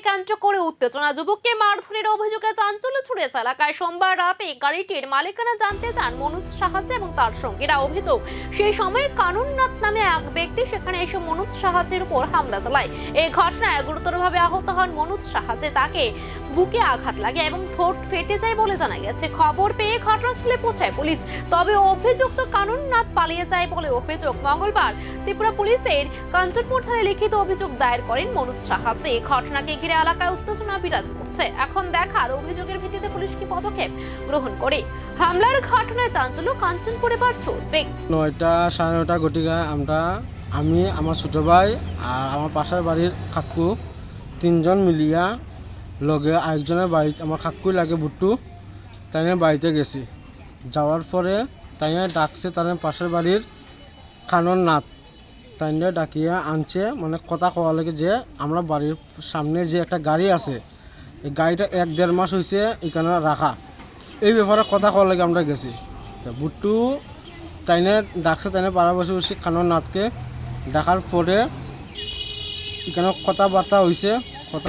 কেন্দ্র করে উত্তেজনা, যুবককে মারধরের অভিযোগে চাঞ্চল্য ছড়িয়েছে এলাকায়। সোমবার রাতে গাড়িটির মালিকানা জানতে চান মনোজ সাহায্য এবং তার সঙ্গীরা। অভিযোগ, সেই সময় কানুননাথ নামে এক ব্যক্তি সেখানে এসে মনোজ সাহায্যের উপর হামলা চালায়। এই ঘটনায় গুরুতরভাবে আহত হন মনোজ সাহায্য। তাকে বুকে আঘাত লাগে এবং ঠোঁট ফেটে যায় বলে জানা গেছে। খবর পেয়ে ঘটনাস্থলে পৌঁছায় পুলিশ, তবে অভিযুক্ত কানুননাথ পালিয়ে যায় বলে অভিযোগ। মঙ্গলবার ত্রিপুরা পুলিশের কাঞ্চনপুর থানায় লিখিত অভিযোগ দায়ের করেন মনোজ সাহায্য। এই ঘটনাকে ঘিরে এলাকায় উত্তেজনা বিরাজ করছে। এখন দেখার অভিযোগের ভিত্তিতে পুলিশ কি পদক্ষেপ গ্রহণ করে। হামলার ঘটনায় চাঞ্চল্য, কাঞ্চনপুরে বাড়ছে উদ্বেগ। 9টা সাড়ে 9টা ঘটিকা আমি আমার ছোট ভাই আর আমার পাশের বাড়ির কাকু তিনজন মিলিয়া লগে আরেকজনের বাড়িতে আমার কাকুই লাগে বুট্টু তাই বাড়িতে গেছি। যাওয়ার পরে তাই ডাকছে তার পাশের বাড়ির কানুননাথ, তাই ডাকিয়া আনছে, মানে কথা কওয়া লাগে যে আমরা বাড়ির সামনে যে একটা গাড়ি আছে এই গাড়িটা 1-1.5 মাস হয়েছে এখানে রাখা, এই ব্যাপারে কথা কওয়া লাগে আমরা গেছি। তো বুট্টু তাইনে ডাকছে, তাইনে পাড়া বসে বসে কানুননাথকে ডাকার পরে এখানে কথাবার্তা হয়েছে। কথা